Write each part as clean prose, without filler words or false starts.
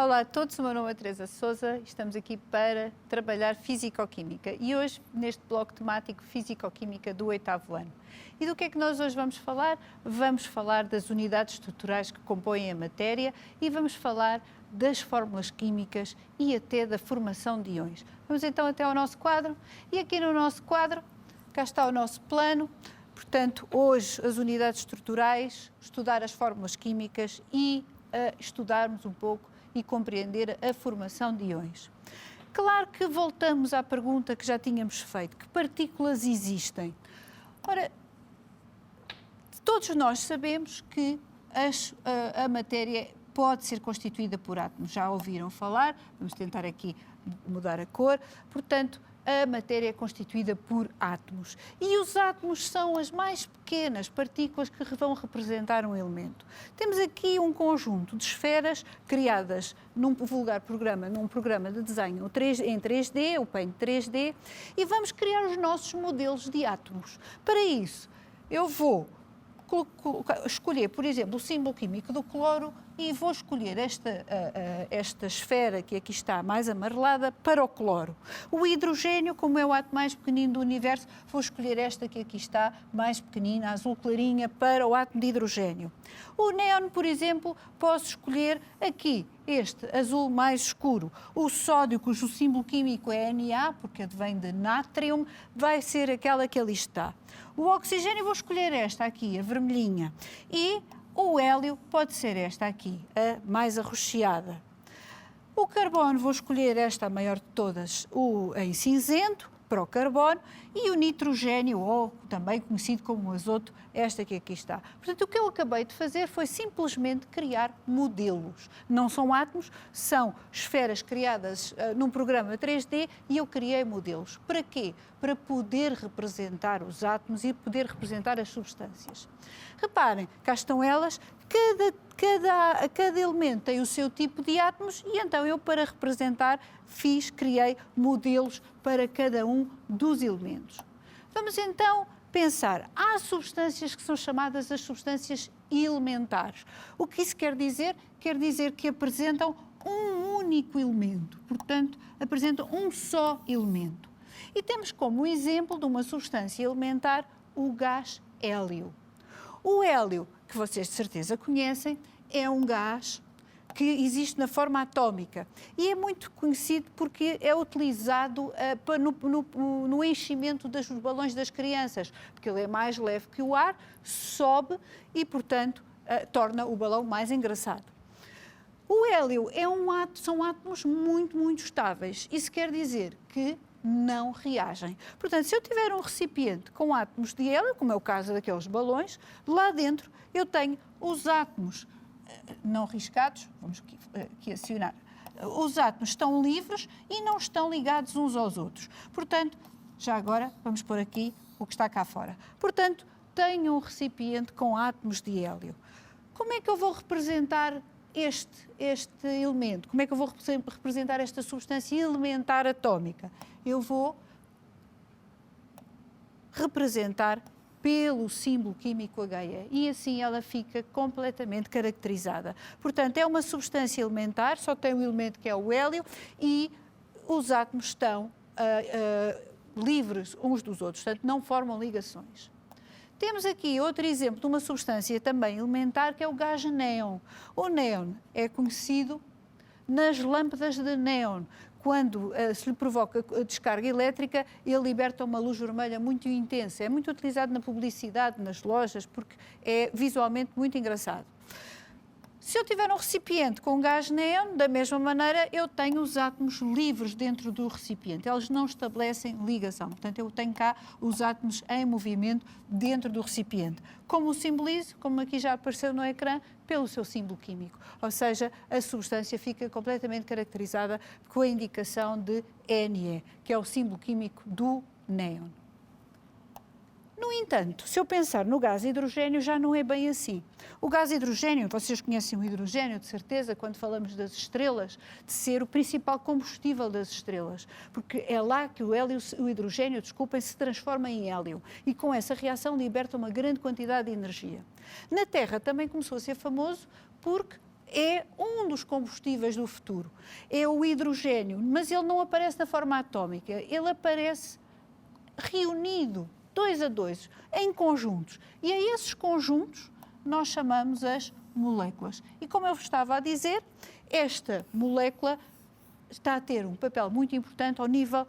Olá a todos, o meu nome é Teresa Sousa e estamos aqui para trabalhar Físico-Química e hoje neste bloco temático Físico-Química do 8º ano. E do que é que nós hoje vamos falar? Vamos falar das unidades estruturais que compõem a matéria e vamos falar das fórmulas químicas e até da formação de íons. Vamos então até ao nosso quadro e aqui no nosso quadro, cá está o nosso plano. Portanto, hoje as unidades estruturais, estudar as fórmulas químicas e estudarmos um pouco e compreender a formação de íons. Claro que voltamos à pergunta que já tínhamos feito, que partículas existem? Ora, todos nós sabemos que a matéria pode ser constituída por átomos, já ouviram falar, vamos tentar aqui mudar a cor, portanto, a matéria é constituída por átomos. E os átomos são as mais pequenas partículas que vão representar um elemento. Temos aqui um conjunto de esferas criadas num vulgar programa, num programa de desenho em 3D, o Paint 3D, e vamos criar os nossos modelos de átomos. Para isso, eu vou escolher, por exemplo, o símbolo químico do cloro e vou escolher esta esfera que aqui está mais amarelada para o cloro. O hidrogênio, como é o átomo mais pequenino do universo, vou escolher esta que aqui está mais pequenina, azul clarinha, para o átomo de hidrogênio. O néon, por exemplo, posso escolher aqui este azul mais escuro. O sódio, cujo símbolo químico é Na, porque advém de nátrium, vai ser aquela que ali está. O oxigênio vou escolher esta aqui, a vermelhinha. E o hélio pode ser esta aqui, a mais arroxeada. O carbono vou escolher esta, a maior de todas, em cinzento, para o carbono, e o nitrogênio, ou também conhecido como azoto, esta que aqui está. Portanto, o que eu acabei de fazer foi simplesmente criar modelos. Não são átomos, são esferas criadas num programa 3D e eu criei modelos. Para quê? Para poder representar os átomos e poder representar as substâncias. Reparem, cá estão elas, cada elemento tem o seu tipo de átomos e então eu, para representar, criei modelos para cada um dos elementos. Vamos então pensar, há substâncias que são chamadas as substâncias elementares. O que isso quer dizer? Quer dizer que apresentam um único elemento, portanto, apresentam um só elemento. E temos como exemplo de uma substância elementar o gás hélio. O hélio, que vocês de certeza conhecem, é um gás que existe na forma atómica e é muito conhecido porque é utilizado no enchimento dos balões das crianças, porque ele é mais leve que o ar, sobe e, portanto, torna o balão mais engraçado. O hélio são átomos muito, muito estáveis. Isso quer dizer que não reagem. Portanto, se eu tiver um recipiente com átomos de hélio, como é o caso daqueles balões, lá dentro eu tenho os átomos não riscados, vamos aqui acionar, os átomos estão livres e não estão ligados uns aos outros. Portanto, já agora vamos pôr aqui o que está cá fora. Portanto, tenho um recipiente com átomos de hélio. Como é que eu vou representar este elemento? Como é que eu vou representar esta substância elementar atómica? Eu vou representar pelo símbolo químico He e assim ela fica completamente caracterizada. Portanto, é uma substância elementar, só tem um elemento que é o hélio e os átomos estão livres uns dos outros, portanto, não formam ligações. Temos aqui outro exemplo de uma substância também elementar que é o gás néon. O néon é conhecido nas lâmpadas de néon. Quando se lhe provoca a descarga elétrica, ele liberta uma luz vermelha muito intensa. É muito utilizado na publicidade, nas lojas, porque é visualmente muito engraçado. Se eu tiver um recipiente com gás néon, da mesma maneira, eu tenho os átomos livres dentro do recipiente. Eles não estabelecem ligação. Portanto, eu tenho cá os átomos em movimento dentro do recipiente. Como o simbolizo, como aqui já apareceu no ecrã, pelo seu símbolo químico. Ou seja, a substância fica completamente caracterizada com a indicação de Ne, que é o símbolo químico do néon. No entanto, se eu pensar no gás hidrogênio, já não é bem assim. O gás hidrogênio, vocês conhecem o hidrogênio, de certeza, quando falamos das estrelas, de ser o principal combustível das estrelas, porque é lá que o hidrogênio, se transforma em hélio e com essa reação liberta uma grande quantidade de energia. Na Terra também começou a ser famoso porque é um dos combustíveis do futuro. É o hidrogênio, mas ele não aparece na forma atómica, ele aparece reunido, 2 a 2, em conjuntos. E a esses conjuntos nós chamamos as moléculas. E como eu vos estava a dizer, esta molécula está a ter um papel muito importante ao nível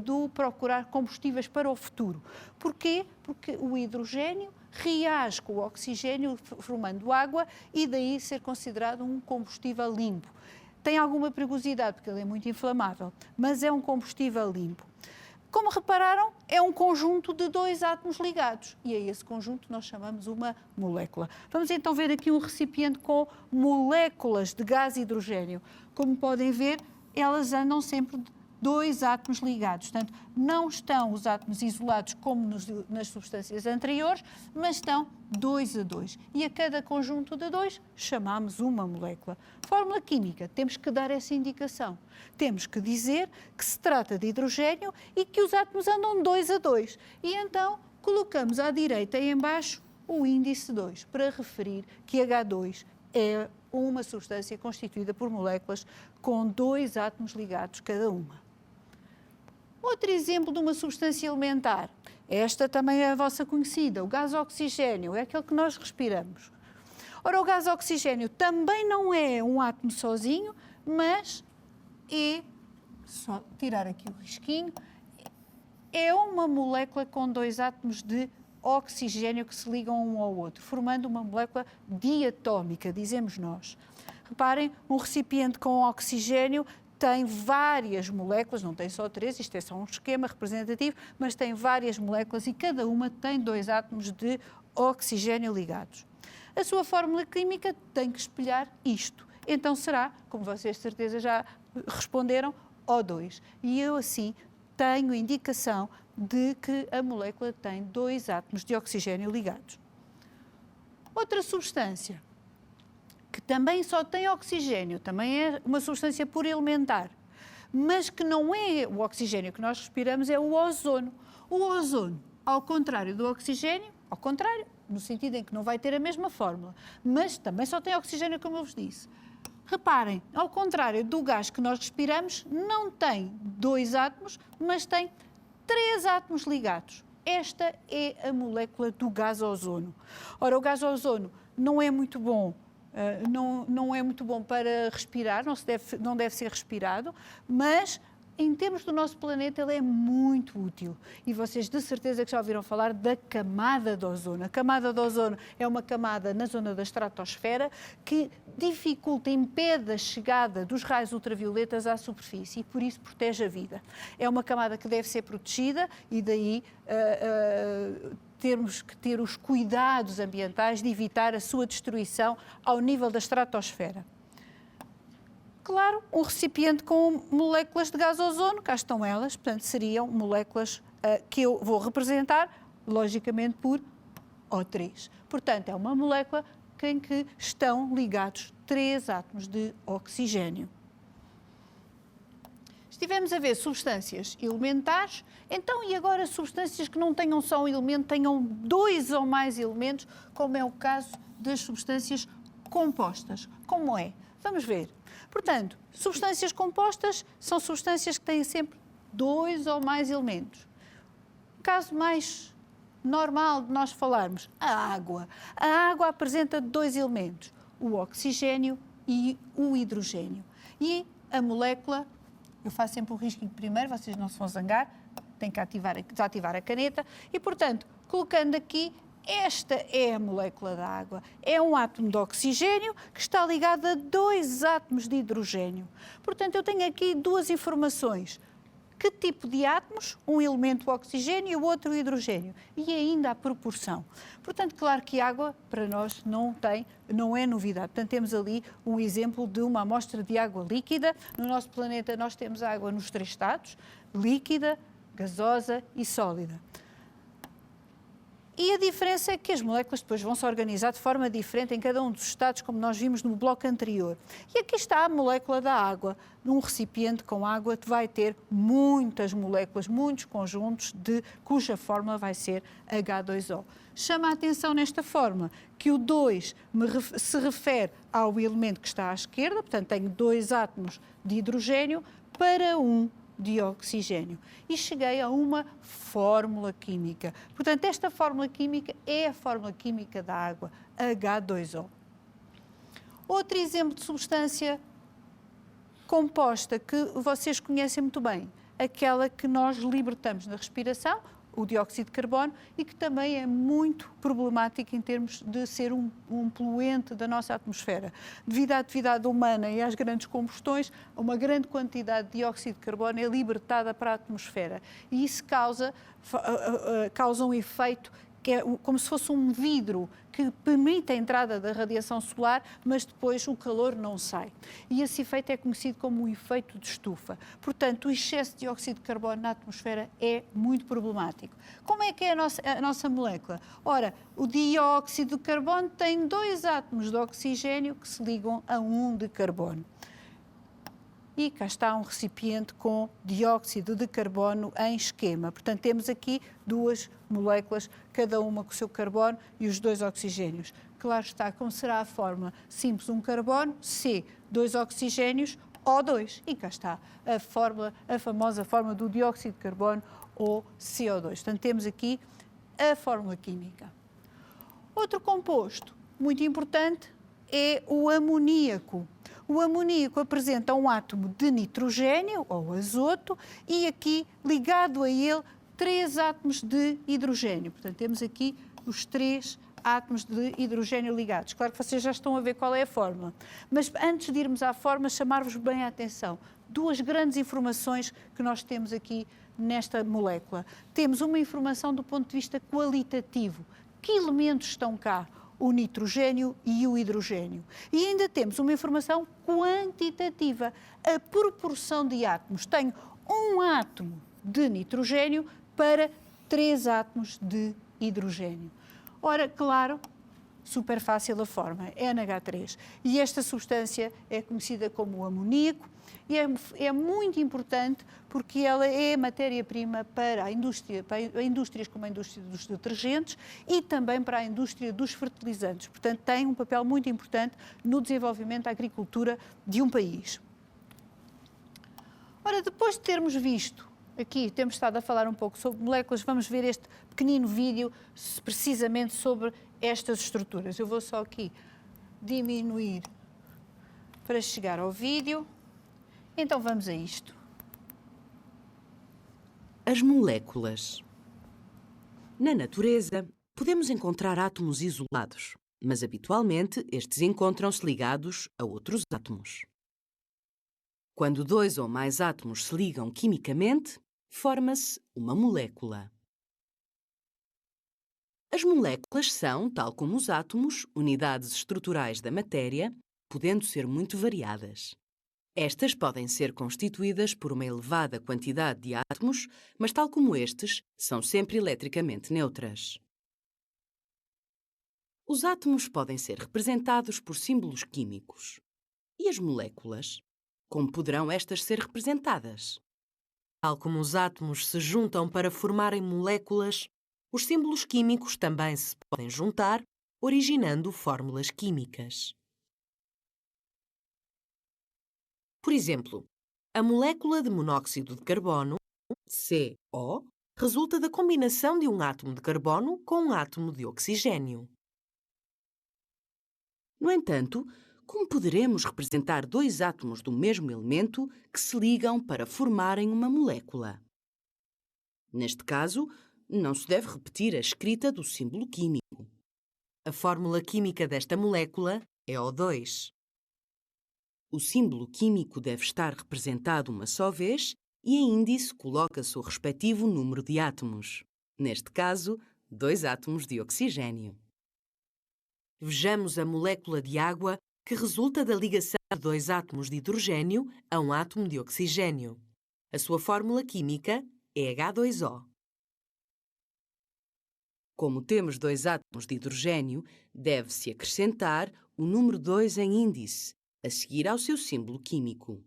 do procurar combustíveis para o futuro. Porquê? Porque o hidrogênio reage com o oxigênio formando água e daí ser considerado um combustível limpo. Tem alguma perigosidade porque ele é muito inflamável, mas é um combustível limpo. Como repararam, é um conjunto de 2 átomos ligados e a esse conjunto nós chamamos uma molécula. Vamos então ver aqui um recipiente com moléculas de gás hidrogênio. Como podem ver, elas andam sempre 2 átomos ligados. Portanto, não estão os átomos isolados como nas substâncias anteriores, mas estão 2 a 2. E a cada conjunto de 2 chamamos uma molécula. Fórmula química, temos que dar essa indicação. Temos que dizer que se trata de hidrogênio e que os átomos andam 2 a 2. E então colocamos à direita e em baixo o índice 2, para referir que H2 é uma substância constituída por moléculas com 2 átomos ligados cada uma. Outro exemplo de uma substância elementar, esta também é a vossa conhecida, o gás oxigênio, é aquele que nós respiramos. Ora, o gás oxigênio também não é um átomo sozinho, mas é, só tirar aqui o risquinho, é uma molécula com 2 átomos de oxigênio que se ligam um ao outro, formando uma molécula diatómica, dizemos nós. Reparem, um recipiente com oxigênio tem várias moléculas, não tem só 3, isto é só um esquema representativo, mas tem várias moléculas e cada uma tem 2 átomos de oxigênio ligados. A sua fórmula química tem que espelhar isto. Então será, como vocês de certeza já responderam, O2. E eu assim tenho indicação de que a molécula tem 2 átomos de oxigênio ligados. Outra substância que também só tem oxigênio, também é uma substância pura elementar, mas que não é o oxigênio que nós respiramos, é o ozono. O ozono, ao contrário do oxigênio, ao contrário, no sentido em que não vai ter a mesma fórmula, mas também só tem oxigênio, como eu vos disse. Reparem, ao contrário do gás que nós respiramos, não tem 2 átomos, mas tem 3 átomos ligados. Esta é a molécula do gás ozono. Ora, o gás ozono não é muito bom, não é muito bom para respirar, não deve ser respirado, mas em termos do nosso planeta ele é muito útil. E vocês de certeza que já ouviram falar da camada de ozono. A camada de ozono é uma camada na zona da estratosfera que dificulta, impede a chegada dos raios ultravioletas à superfície e por isso protege a vida. É uma camada que deve ser protegida e daí termos que ter os cuidados ambientais de evitar a sua destruição ao nível da estratosfera. Claro, um recipiente com moléculas de gás ozono, cá estão elas, portanto seriam moléculas que eu vou representar, logicamente, por O3. Portanto, é uma molécula em que estão ligados 3 átomos de oxigênio. Estivemos a ver substâncias elementares, então e agora substâncias que não tenham só um elemento, tenham 2 ou mais elementos, como é o caso das substâncias compostas. Como é? Vamos ver. Portanto, substâncias compostas são substâncias que têm sempre 2 ou mais elementos. O caso mais normal de nós falarmos, a água. A água apresenta 2 elementos, o oxigênio e o hidrogênio. E a molécula, eu faço sempre o risquinho primeiro, vocês não se vão zangar, têm que desativar a caneta e, portanto, colocando aqui, esta é a molécula da água. É um átomo de oxigênio que está ligado a 2 átomos de hidrogênio. Portanto, eu tenho aqui 2 informações. Que tipo de átomos? Um elemento o oxigênio e o outro o hidrogênio. E ainda a proporção. Portanto, claro que a água, para nós, não é novidade. Portanto, temos ali um exemplo de uma amostra de água líquida. No nosso planeta, nós temos água nos 3 estados, líquida, gasosa e sólida. E a diferença é que as moléculas depois vão se organizar de forma diferente em cada um dos estados, como nós vimos no bloco anterior. E aqui está a molécula da água. Num recipiente com água vai ter muitas moléculas, muitos conjuntos cuja fórmula vai ser H2O. Chama a atenção nesta forma que o 2 se refere ao elemento que está à esquerda, portanto tenho 2 átomos de hidrogênio para um de oxigênio. E cheguei a uma fórmula química. Portanto, esta fórmula química é a fórmula química da água, H2O. Outro exemplo de substância composta que vocês conhecem muito bem, aquela que nós libertamos na respiração, o dióxido de carbono, e que também é muito problemático em termos de ser um poluente da nossa atmosfera. Devido à atividade humana e às grandes combustões, uma grande quantidade de dióxido de carbono é libertada para a atmosfera. E isso causa um efeito que é como se fosse um vidro que permite a entrada da radiação solar, mas depois o calor não sai. E esse efeito é conhecido como o efeito de estufa. Portanto, o excesso de dióxido de carbono na atmosfera é muito problemático. Como é que é a nossa molécula? Ora, o dióxido de carbono tem 2 átomos de oxigênio que se ligam a um de carbono. E cá está um recipiente com dióxido de carbono em esquema. Portanto, temos aqui 2 moléculas, cada uma com o seu carbono e os 2 oxigénios. Claro está, como será a fórmula? Simples, um carbono, C, 2 oxigénios, O2. E cá está a fórmula, a famosa fórmula do dióxido de carbono, ou CO2. Portanto, temos aqui a fórmula química. Outro composto muito importante é o amoníaco. O amoníaco apresenta um átomo de nitrogênio, ou azoto, e aqui, ligado a ele, 3 átomos de hidrogênio. Portanto, temos aqui os 3 átomos de hidrogênio ligados. Claro que vocês já estão a ver qual é a fórmula. Mas antes de irmos à fórmula, chamar-vos bem a atenção. 2 grandes informações que nós temos aqui nesta molécula. Temos uma informação do ponto de vista qualitativo. Que elementos estão cá? O nitrogênio e o hidrogênio. E ainda temos uma informação quantitativa, a proporção de átomos. Tenho um átomo de nitrogênio para 3 átomos de hidrogênio. Ora, claro, super fácil a forma, NH3. E esta substância é conhecida como o amoníaco e é muito importante porque ela é matéria-prima para indústrias como a indústria dos detergentes e também para a indústria dos fertilizantes. Portanto, tem um papel muito importante no desenvolvimento da agricultura de um país. Ora, depois de termos visto, aqui temos estado a falar um pouco sobre moléculas, vamos ver este pequenino vídeo precisamente sobre estas estruturas. Eu vou só aqui diminuir para chegar ao vídeo. Então vamos a isto. As moléculas. Na natureza, podemos encontrar átomos isolados, mas habitualmente estes encontram-se ligados a outros átomos. Quando 2 ou mais átomos se ligam quimicamente, forma-se uma molécula. As moléculas são, tal como os átomos, unidades estruturais da matéria, podendo ser muito variadas. Estas podem ser constituídas por uma elevada quantidade de átomos, mas, tal como estes, são sempre eletricamente neutras. Os átomos podem ser representados por símbolos químicos. E as moléculas? Como poderão estas ser representadas? Tal como os átomos se juntam para formarem moléculas, os símbolos químicos também se podem juntar, originando fórmulas químicas. Por exemplo, a molécula de monóxido de carbono, CO, resulta da combinação de um átomo de carbono com um átomo de oxigênio. No entanto, como poderemos representar 2 átomos do mesmo elemento que se ligam para formarem uma molécula? Neste caso, não se deve repetir a escrita do símbolo químico. A fórmula química desta molécula é O2. O símbolo químico deve estar representado uma só vez e em índice coloca-se o respectivo número de átomos. Neste caso, 2 átomos de oxigênio. Vejamos a molécula de água que resulta da ligação de 2 átomos de hidrogênio a um átomo de oxigênio. A sua fórmula química é H2O. Como temos 2 átomos de hidrogênio, deve-se acrescentar o número 2 em índice, a seguir ao seu símbolo químico.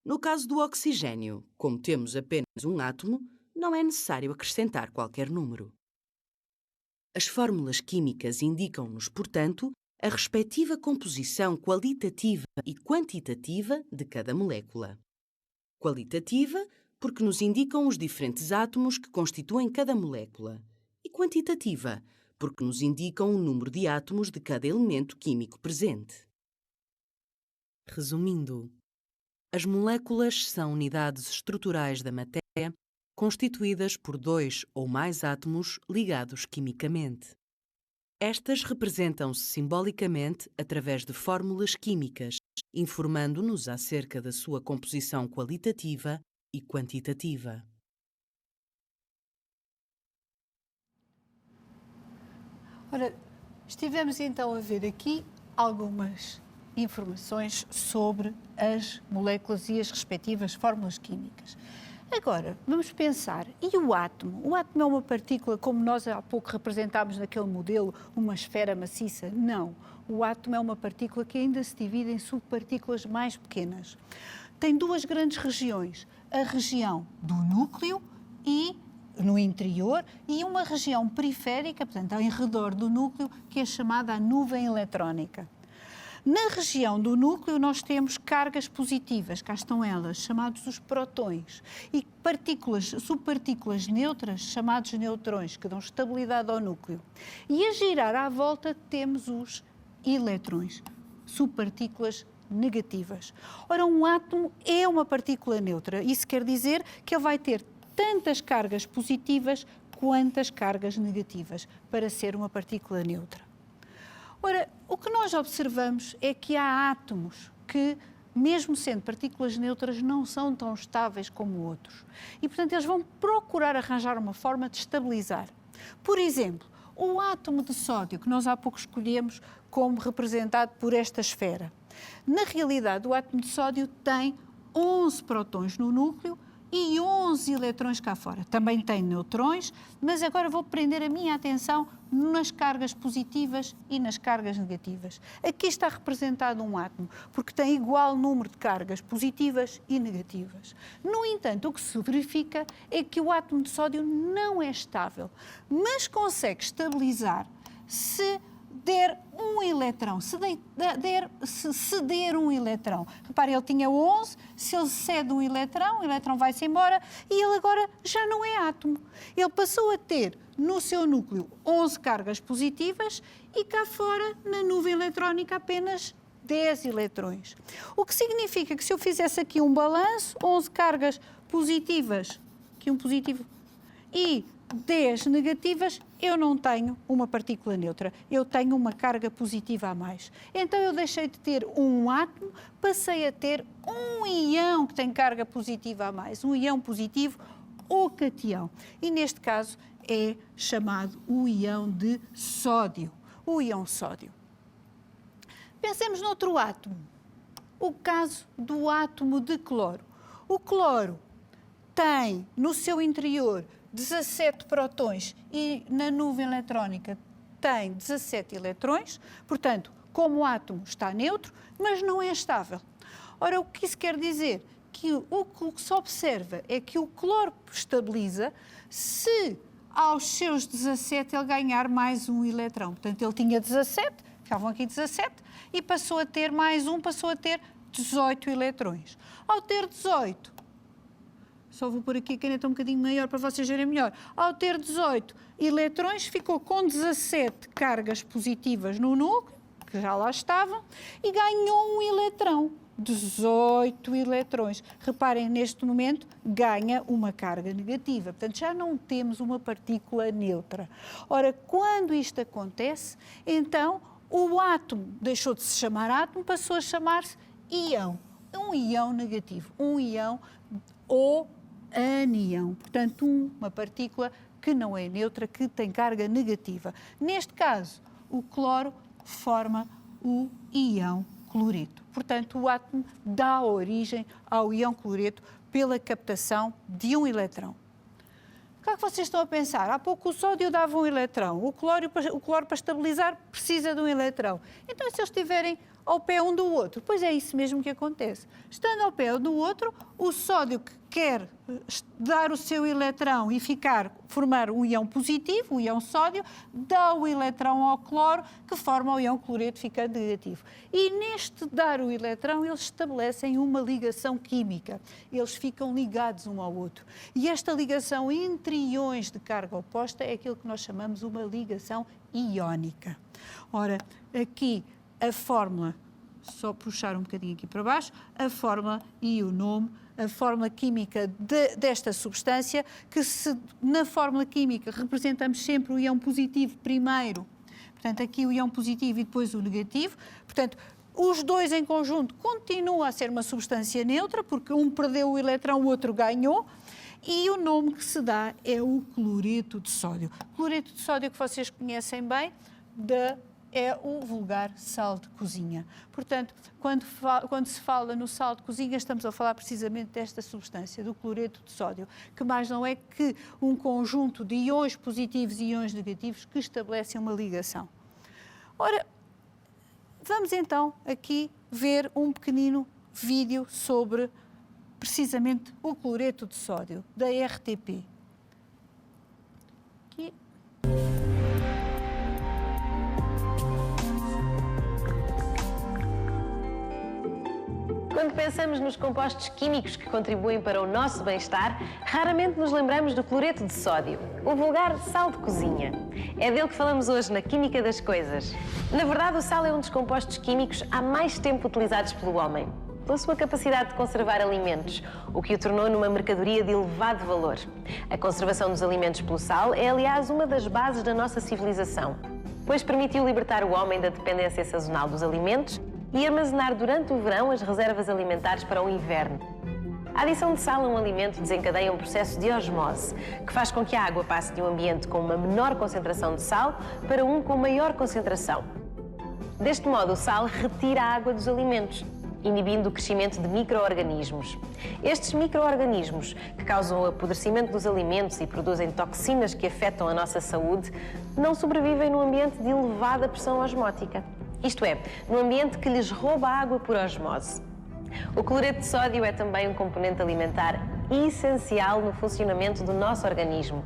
No caso do oxigênio, como temos apenas um átomo, não é necessário acrescentar qualquer número. As fórmulas químicas indicam-nos, portanto, a respectiva composição qualitativa e quantitativa de cada molécula. Qualitativa, porque nos indicam os diferentes átomos que constituem cada molécula, e quantitativa, porque nos indicam o número de átomos de cada elemento químico presente. Resumindo, as moléculas são unidades estruturais da matéria constituídas por 2 ou mais átomos ligados quimicamente. Estas representam-se simbolicamente através de fórmulas químicas, informando-nos acerca da sua composição qualitativa e quantitativa. Ora, estivemos então a ver aqui algumas informações sobre as moléculas e as respectivas fórmulas químicas. Agora, vamos pensar, e o átomo? O átomo é uma partícula, como nós há pouco representámos naquele modelo, uma esfera maciça? Não. O átomo é uma partícula que ainda se divide em subpartículas mais pequenas. Tem 2 grandes regiões, a região do núcleo e no interior e uma região periférica, portanto, ao redor do núcleo, que é chamada a nuvem eletrónica. Na região do núcleo nós temos cargas positivas, cá estão elas, chamados os prótons, e subpartículas neutras, chamados neutrões, que dão estabilidade ao núcleo. E a girar à volta temos os eletrões, subpartículas negativas. Ora, um átomo é uma partícula neutra, isso quer dizer que ele vai ter tantas cargas positivas quanto as cargas negativas para ser uma partícula neutra. Ora, o que nós observamos é que há átomos que, mesmo sendo partículas neutras, não são tão estáveis como outros. E, portanto, eles vão procurar arranjar uma forma de estabilizar. Por exemplo, o átomo de sódio, que nós há pouco escolhemos como representado por esta esfera. Na realidade, o átomo de sódio tem 11 prótons no núcleo e 11 eletrões cá fora. Também tem neutrões, mas agora vou prender a minha atenção nas cargas positivas e nas cargas negativas. Aqui está representado um átomo, porque tem igual número de cargas positivas e negativas. No entanto, o que se verifica é que o átomo de sódio não é estável, mas consegue estabilizar se der um eletrão, se ceder um eletrão. Repare, ele tinha 11, se ele cede um eletrão, o eletrão vai-se embora e ele agora já não é átomo. Ele passou a ter no seu núcleo 11 cargas positivas e cá fora, na nuvem eletrónica, apenas 10 eletrões. O que significa que se eu fizesse aqui um balanço, 11 cargas positivas, aqui um positivo, e 10 negativas, eu não tenho uma partícula neutra, eu tenho uma carga positiva a mais. Então eu deixei de ter um átomo, passei a ter um íon que tem carga positiva a mais, um íon positivo ou cátion. E neste caso é chamado o íon de sódio, o íon sódio. Pensemos noutro átomo, o caso do átomo de cloro. O cloro tem no seu interior 17 prótons e na nuvem eletrónica tem 17 eletrões, portanto, como o átomo está neutro, mas não é estável. Ora, o que isso quer dizer? Que o que se observa é que o cloro estabiliza se aos seus 17 ele ganhar mais um eletrão. Portanto, ele tinha 17, ficavam aqui 17, e passou a ter mais um, passou a ter 18 eletrões. Ao ter 18, só vou pôr aqui a caneta um bocadinho maior para vocês verem melhor. Ao ter 18 eletrões, ficou com 17 cargas positivas no núcleo, que já lá estavam, e ganhou um eletrão. 18 eletrões. Reparem, neste momento, ganha uma carga negativa. Portanto, já não temos uma partícula neutra. Ora, quando isto acontece, então, o átomo deixou de se chamar átomo, passou a chamar-se íon. Um íon negativo. Um íon ou anião, portanto, uma partícula que não é neutra, que tem carga negativa. Neste caso, o cloro forma o íon cloreto. Portanto, o átomo dá origem ao íon cloreto pela captação de um eletrão. O que é que vocês estão a pensar? Há pouco o sódio dava um eletrão, o cloro para estabilizar precisa de um eletrão. Então, se eles estiverem ao pé um do outro, pois é isso mesmo que acontece. Estando ao pé um do outro, o sódio que quer dar o seu eletrão e formar um íon positivo, o íon sódio, dá o eletrão ao cloro, que forma o íon cloreto, ficando negativo. E neste dar o eletrão, eles estabelecem uma ligação química. Eles ficam ligados um ao outro. E esta ligação entre íons de carga oposta é aquilo que nós chamamos uma ligação iónica. Ora, aqui a fórmula, só puxar um bocadinho aqui para baixo, a fórmula e o nome, a fórmula química desta substância, que na fórmula química representamos sempre o íon positivo primeiro, portanto aqui o íon positivo e depois o negativo, portanto os dois em conjunto continuam a ser uma substância neutra, porque um perdeu o eletrão, o outro ganhou, e o nome que se dá é o cloreto de sódio. O cloreto de sódio que vocês conhecem bem, é o vulgar sal de cozinha. Portanto, quando se fala no sal de cozinha, estamos a falar precisamente desta substância, do cloreto de sódio, que mais não é que um conjunto de íons positivos e íons negativos que estabelecem uma ligação. Ora, vamos então aqui ver um pequenino vídeo sobre precisamente o cloreto de sódio, da RTP. Aqui. Quando pensamos nos compostos químicos que contribuem para o nosso bem-estar, raramente nos lembramos do cloreto de sódio, o vulgar sal de cozinha. É dele que falamos hoje na Química das Coisas. Na verdade, o sal é um dos compostos químicos há mais tempo utilizados pelo homem, pela sua capacidade de conservar alimentos, o que o tornou numa mercadoria de elevado valor. A conservação dos alimentos pelo sal é, aliás, uma das bases da nossa civilização, pois permitiu libertar o homem da dependência sazonal dos alimentos e armazenar durante o verão as reservas alimentares para o inverno. A adição de sal a um alimento desencadeia um processo de osmose, que faz com que a água passe de um ambiente com uma menor concentração de sal para um com maior concentração. Deste modo, o sal retira a água dos alimentos, inibindo o crescimento de micro-organismos. Estes micro-organismos, que causam o apodrecimento dos alimentos e produzem toxinas que afetam a nossa saúde, não sobrevivem num ambiente de elevada pressão osmótica. Isto é, num ambiente que lhes rouba a água por osmose. O cloreto de sódio é também um componente alimentar essencial no funcionamento do nosso organismo.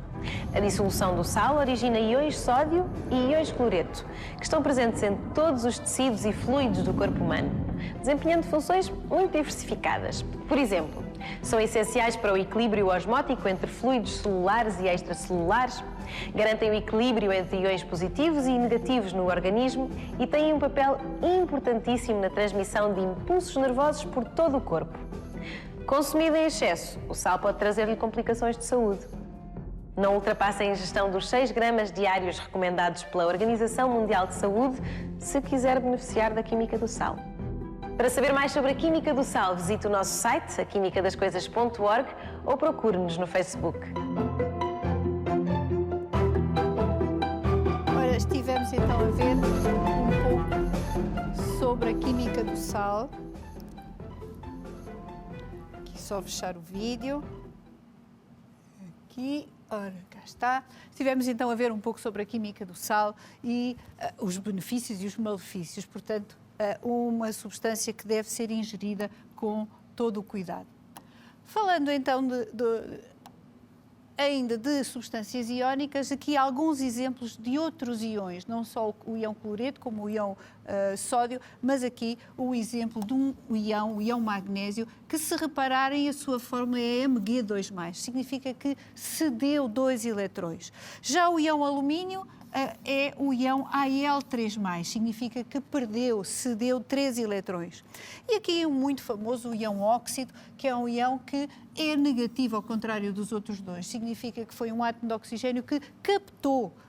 A dissolução do sal origina íons sódio e íons cloreto, que estão presentes em todos os tecidos e fluidos do corpo humano, desempenhando funções muito diversificadas. Por exemplo, são essenciais para o equilíbrio osmótico entre fluidos celulares e extracelulares, garantem o equilíbrio entre íons positivos e negativos no organismo e têm um papel importantíssimo na transmissão de impulsos nervosos por todo o corpo. Consumido em excesso, o sal pode trazer-lhe complicações de saúde. Não ultrapasse a ingestão dos 6 gramas diários recomendados pela Organização Mundial de Saúde se quiser beneficiar da química do sal. Para saber mais sobre a química do sal, visite o nosso site, aquimicadascoisas.org, ou procure-nos no Facebook. Ora, estivemos então a ver um pouco sobre a química do sal. Aqui só fechar o vídeo. Aqui, ora, cá está. Estivemos então a ver um pouco sobre a química do sal e os benefícios e os malefícios, portanto, uma substância que deve ser ingerida com todo o cuidado. Falando então ainda de substâncias iónicas, aqui alguns exemplos de outros íons, não só o íon cloreto como o íon sódio, mas aqui o exemplo de um íon, o íon magnésio, que se repararem a sua fórmula é Mg2+, significa que cedeu 2 eletrões. Já o íon alumínio é o íon Al3+, significa que cedeu 3 eletrões. E aqui um muito famoso, o íon óxido, que é um íon que é negativo ao contrário dos outros dois. Significa que foi um átomo de oxigênio que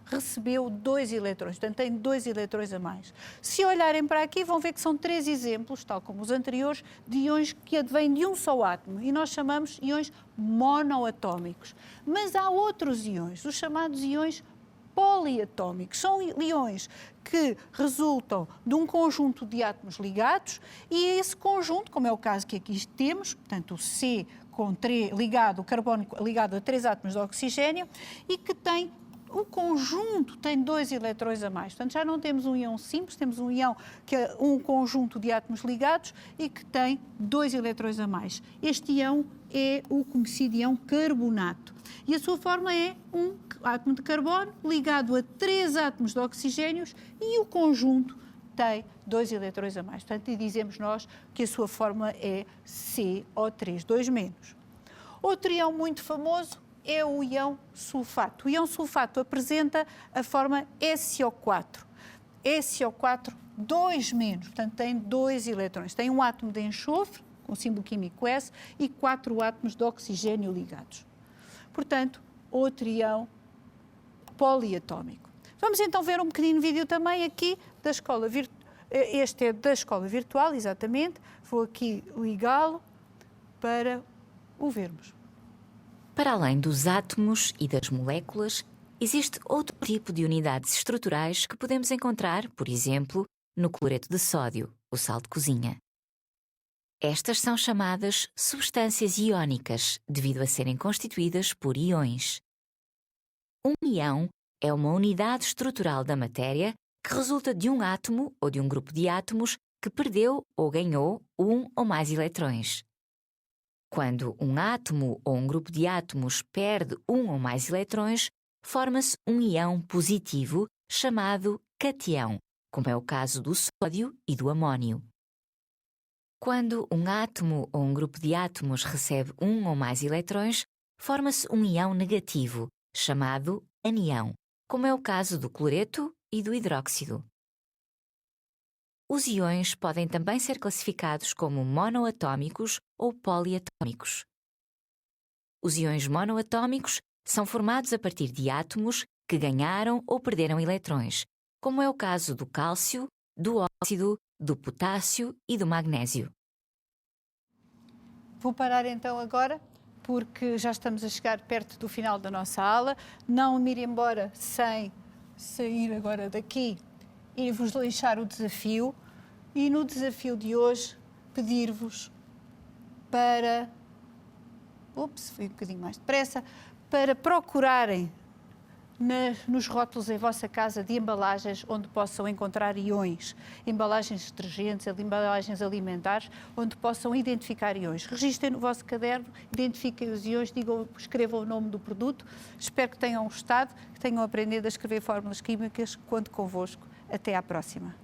recebeu 2 eletrões, portanto tem 2 eletrões a mais. Se olharem para aqui vão ver que são 3 exemplos, tal como os anteriores, de íons que advêm de um só átomo e nós chamamos íons monoatómicos. Mas há outros íons, os chamados íons poliatómicos. São íons que resultam de um conjunto de átomos ligados e esse conjunto, como é o caso que aqui temos, portanto o C ligado, o carbono ligado a 3 átomos de oxigênio e que tem, o conjunto tem 2 eletrões a mais. Portanto, já não temos um íon simples, temos um íon que é um conjunto de átomos ligados e que tem 2 eletrões a mais. Este íon é o conhecido íon carbonato. E a sua fórmula é um átomo de carbono ligado a 3 átomos de oxigênios e o conjunto tem 2 eletrões a mais. Portanto, dizemos nós que a sua fórmula é CO3, 2-. Outro íon muito famoso é o íon sulfato. O íon sulfato apresenta a forma SO4. SO4, 2-, portanto tem 2 eletrões. Tem um átomo de enxofre, com o símbolo químico S, e 4 átomos de oxigênio ligados. Portanto, outro íon poliatómico. Vamos então ver um pequenino vídeo também aqui da escola virtual. Este é da escola virtual, exatamente. Vou aqui ligá-lo para o vermos. Para além dos átomos e das moléculas, existe outro tipo de unidades estruturais que podemos encontrar, por exemplo, no cloreto de sódio, o sal de cozinha. Estas são chamadas substâncias iónicas, devido a serem constituídas por íons. Um íon é uma unidade estrutural da matéria que resulta de um átomo ou de um grupo de átomos que perdeu ou ganhou um ou mais eletrões. Quando um átomo ou um grupo de átomos perde um ou mais eletrões, forma-se um íon positivo chamado cátion, como é o caso do sódio e do amónio. Quando um átomo ou um grupo de átomos recebe um ou mais eletrões, forma-se um íon negativo, chamado anião, como é o caso do cloreto e do hidróxido. Os íons podem também ser classificados como monoatómicos ou poliatómicos. Os íons monoatómicos são formados a partir de átomos que ganharam ou perderam eletrões, como é o caso do cálcio, do óxido, do potássio e do magnésio. Vou parar então agora, porque já estamos a chegar perto do final da nossa aula. Não me ir embora sem sair agora daqui e vos deixar o desafio. E no desafio de hoje, pedir-vos para... Fui um bocadinho mais depressa. Para procurarem nos rótulos em vossa casa de embalagens onde possam encontrar íons, embalagens de detergentes, embalagens alimentares, onde possam identificar íons. Registrem no vosso caderno, identifiquem os íons, escrevam o nome do produto. Espero que tenham gostado, que tenham aprendido a escrever fórmulas químicas. Conto convosco. Até à próxima.